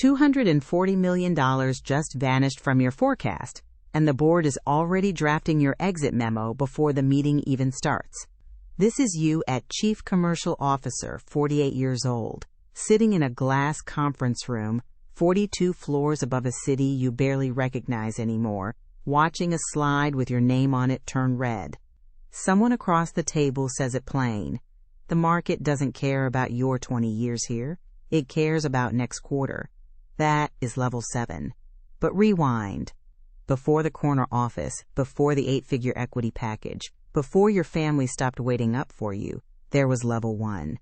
$240 million just vanished from your forecast, and the board is already drafting your exit memo before the meeting even starts. This is you at Chief Commercial Officer, 48 years old, sitting in a glass conference room, 42 floors above a city you barely recognize anymore, watching a slide with your name on it turn red. Someone across the table says it plain. The market doesn't care about your 20 years here. It cares about next quarter. That is level 7. But rewind. Before the corner office, before the 8-figure equity package, before your family stopped waiting up for you, there was level 1.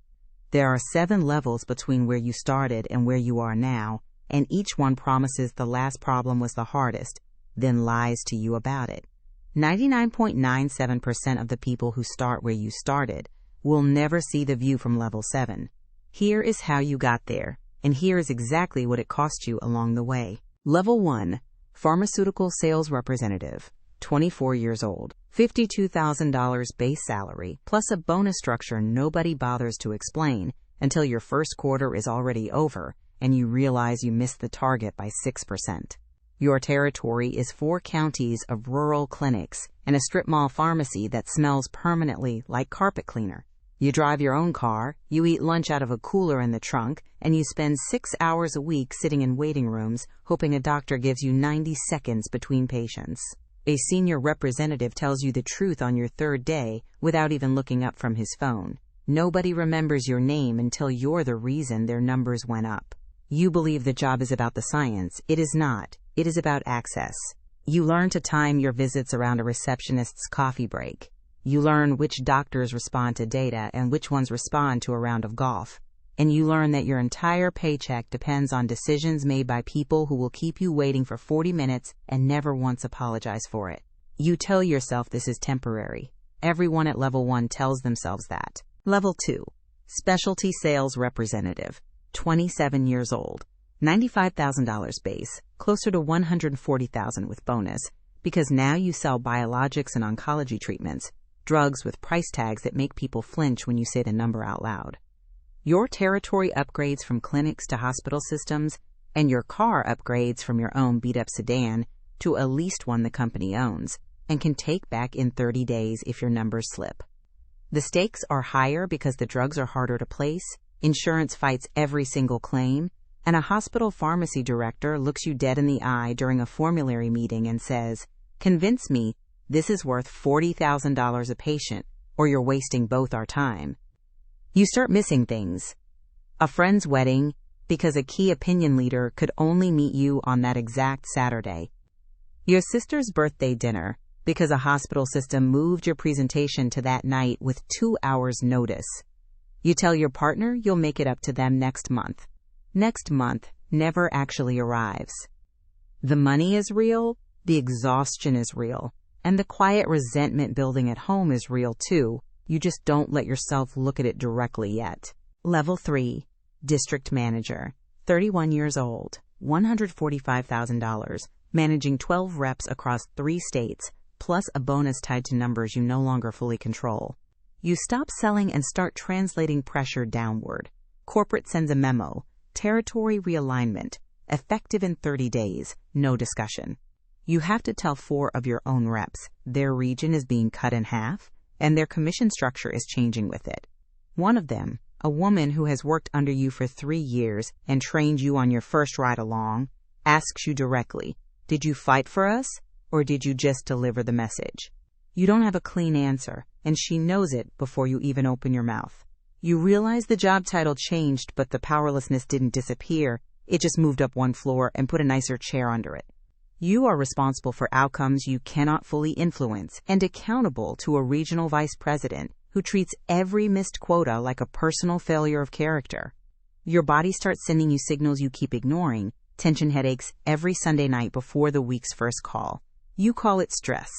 There are 7 levels between where you started and where you are now, and each one promises the last problem was the hardest, then lies to you about it. 99.97% of the people who start where you started will never see the view from level 7. Here is how you got there, and here is exactly what it cost you along the way. Level 1, Pharmaceutical Sales Representative, 24 years old, $52,000 base salary, plus a bonus structure nobody bothers to explain until your first quarter is already over and you realize you missed the target by 6%. Your territory is 4 counties of rural clinics and a strip mall pharmacy that smells permanently like carpet cleaner. You drive your own car, you eat lunch out of a cooler in the trunk, and you spend 6 hours a week sitting in waiting rooms hoping a doctor gives you 90 seconds between patients. A senior representative tells you the truth on your 3rd day without even looking up from his phone. Nobody remembers your name until you're the reason their numbers went up. You believe the job is about the science. It is not. It is about access. You learn to time your visits around a receptionist's coffee break. You learn which doctors respond to data and which ones respond to a round of golf. And you learn that your entire paycheck depends on decisions made by people who will keep you waiting for 40 minutes and never once apologize for it. You tell yourself this is temporary. Everyone at level 1 tells themselves that. Level 2, Specialty Sales Representative, 27 years old, $95,000 base, closer to $140,000 with bonus, because now you sell biologics and oncology treatments, drugs with price tags that make people flinch when you say the number out loud. Your territory upgrades from clinics to hospital systems, and your car upgrades from your own beat-up sedan to a leased one the company owns and can take back in 30 days if your numbers slip. The stakes are higher because the drugs are harder to place, insurance fights every single claim, and a hospital pharmacy director looks you dead in the eye during a formulary meeting and says, "Convince me this is worth $40,000 a patient, or you're wasting both our time." You start missing things. A friend's wedding, because a key opinion leader could only meet you on that exact Saturday. Your sister's birthday dinner, because a hospital system moved your presentation to that night with 2 hours' notice. You tell your partner you'll make it up to them next month. Next month never actually arrives. The money is real, the exhaustion is real, and the quiet resentment building at home is real too. You just don't let yourself look at it directly yet. Level 3, District Manager, 31 years old, $145,000, managing 12 reps across 3 states, plus a bonus tied to numbers you no longer fully control. You stop selling and start translating pressure downward. Corporate sends a memo. Territory realignment. Effective in 30 days. No discussion. You have to tell 4 of your own reps their region is being cut in half, and their commission structure is changing with it. One of them, a woman who has worked under you for 3 years and trained you on your first ride along, asks you directly, "Did you fight for us, or did you just deliver the message?" You don't have a clean answer, and she knows it before you even open your mouth. You realize the job title changed, but the powerlessness didn't disappear. It just moved up 1 floor and put a nicer chair under it. You are responsible for outcomes you cannot fully influence and accountable to a regional vice president who treats every missed quota like a personal failure of character. Your body starts sending you signals you keep ignoring, tension headaches every Sunday night before the week's first call. You call it stress.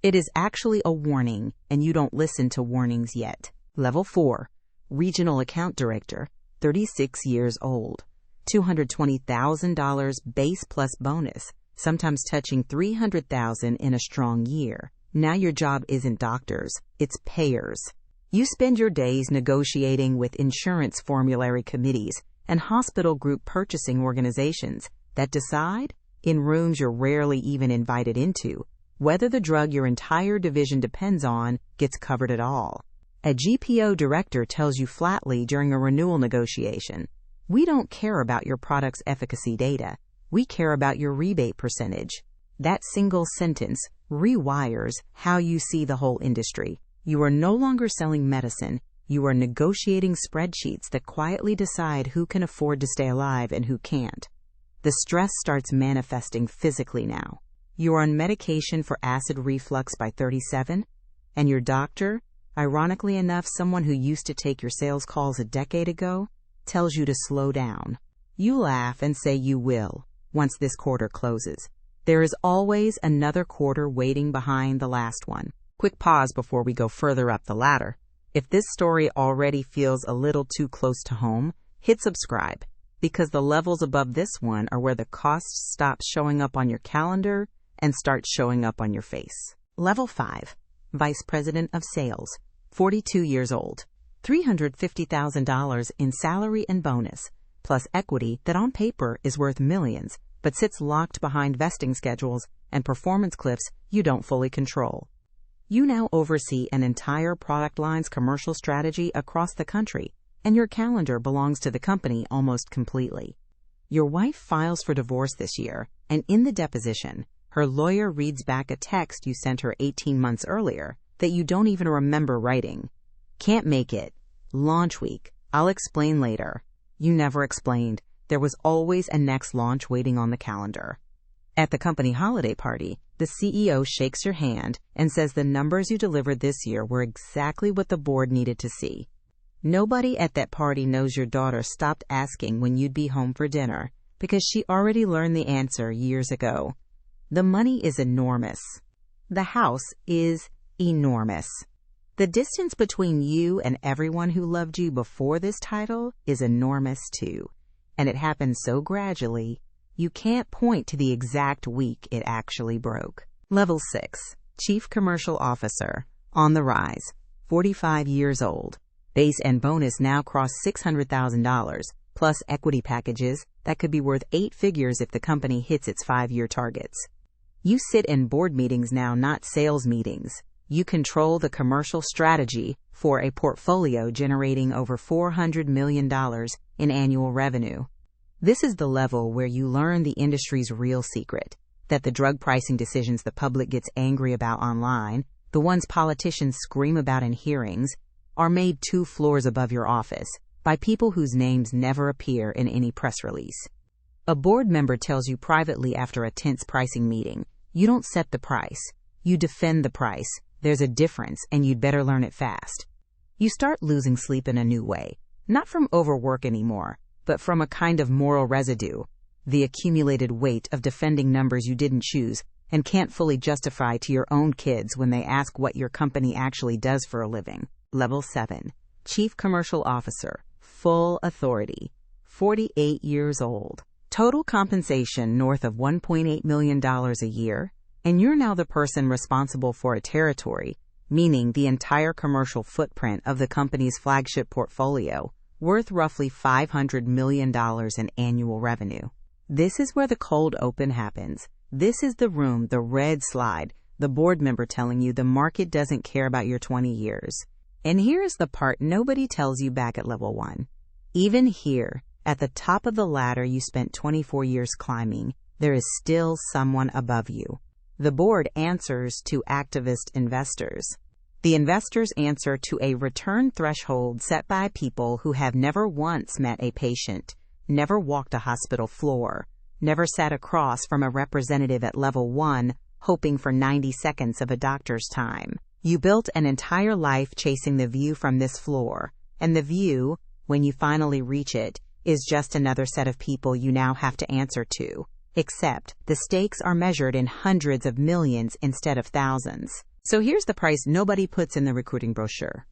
It is actually a warning, and you don't listen to warnings yet. Level 4, Regional Account Director, 36 years old, $220,000 base plus bonus, sometimes touching $300,000 in a strong year. Now your job isn't doctors, it's payers. You spend your days negotiating with insurance formulary committees and hospital group purchasing organizations that decide, in rooms you're rarely even invited into, whether the drug your entire division depends on gets covered at all. A GPO director tells you flatly during a renewal negotiation, "We don't care about your product's efficacy data. We care about your rebate percentage." That single sentence rewires how you see the whole industry. You are no longer selling medicine. You are negotiating spreadsheets that quietly decide who can afford to stay alive and who can't. The stress starts manifesting physically now. You're on medication for acid reflux by 37, and your doctor, ironically enough, someone who used to take your sales calls a decade ago, tells you to slow down. You laugh and say you will, once this quarter closes. There is always another quarter waiting behind the last one. Quick pause before we go further up the ladder. If this story already feels a little too close to home, hit subscribe, because the levels above this one are where the cost stops showing up on your calendar and starts showing up on your face. Level 5, Vice President of Sales, 42 years old, $350,000 in salary and bonus, plus equity that on paper is worth millions, but sits locked behind vesting schedules and performance cliffs you don't fully control. You now oversee an entire product line's commercial strategy across the country, and your calendar belongs to the company almost completely. Your wife files for divorce this year, and in the deposition, her lawyer reads back a text you sent her 18 months earlier that you don't even remember writing. "Can't make it. Launch week. I'll explain later." You never explained. There was always a next launch waiting on the calendar. At the company holiday party, the CEO shakes your hand and says the numbers you delivered this year were exactly what the board needed to see. Nobody at that party knows your daughter stopped asking when you'd be home for dinner because she already learned the answer years ago. The money is enormous. The house is enormous. The distance between you and everyone who loved you before this title is enormous too. And it happened so gradually, you can't point to the exact week it actually broke. Level 6, Chief Commercial Officer, on the rise, 45 years old. Base and bonus now cross $600,000, plus equity packages that could be worth 8 figures if the company hits its 5-year targets. You sit in board meetings now, not sales meetings. You control the commercial strategy for a portfolio generating over $400 million in annual revenue. This is the level where you learn the industry's real secret, that the drug pricing decisions the public gets angry about online, the ones politicians scream about in hearings, are made 2 floors above your office by people whose names never appear in any press release. A board member tells you privately after a tense pricing meeting, "You don't set the price. You defend the price. There's a difference, and you'd better learn it fast." You start losing sleep in a new way, not from overwork anymore, but from a kind of moral residue, the accumulated weight of defending numbers you didn't choose and can't fully justify to your own kids when they ask what your company actually does for a living. Level 7, Chief Commercial Officer, full authority, 48 years old. Total compensation north of $1.8 million a year, and you're now the person responsible for a territory, meaning the entire commercial footprint of the company's flagship portfolio, worth roughly $500 million in annual revenue. This is where the cold open happens. This is the room, the red slide, the board member telling you the market doesn't care about your 20 years. And here's the part nobody tells you back at level 1. Even here, at the top of the ladder you spent 24 years climbing, there is still someone above you. The board answers to activist investors. The investors answer to a return threshold set by people who have never once met a patient, never walked a hospital floor, never sat across from a representative at level 1, hoping for 90 seconds of a doctor's time. You built an entire life chasing the view from this floor, and the view, when you finally reach it, is just another set of people you now have to answer to, except the stakes are measured in hundreds of millions instead of thousands. So here's the price nobody puts in the recruiting brochure.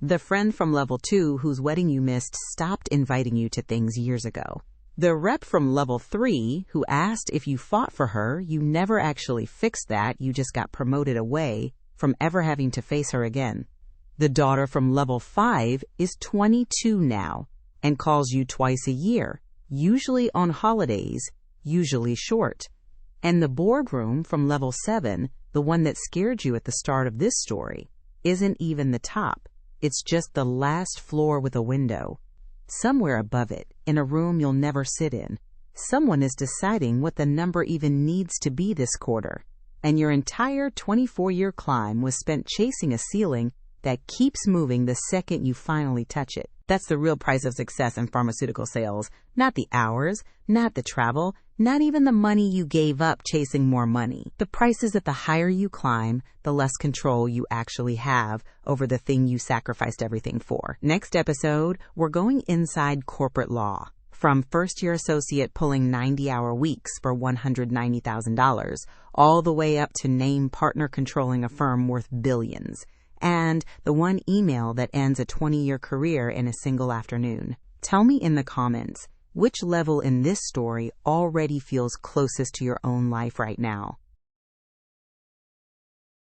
The friend from level 2 whose wedding you missed stopped inviting you to things years ago. The rep from level 3 who asked if you fought for her, you never actually fixed that, you just got promoted away from ever having to face her again. The daughter from level 5 is 22 now, and calls you twice a year, usually on holidays, usually short. And the boardroom from level 7, the one that scared you at the start of this story, isn't even the top. It's just the last floor with a window. Somewhere above it, in a room you'll never sit in, someone is deciding what the number even needs to be this quarter. And your entire 24-year climb was spent chasing a ceiling that keeps moving the second you finally touch it. That's the real price of success in pharmaceutical sales. Not the hours, not the travel, not even the money you gave up chasing more money. The price is that the higher you climb, the less control you actually have over the thing you sacrificed everything for. Next episode, we're going inside corporate law. From first-year associate pulling 90-hour weeks for $190,000, all the way up to name partner controlling a firm worth billions. And the one email that ends a 20-year career in a single afternoon. Tell me in the comments, which level in this story already feels closest to your own life right now?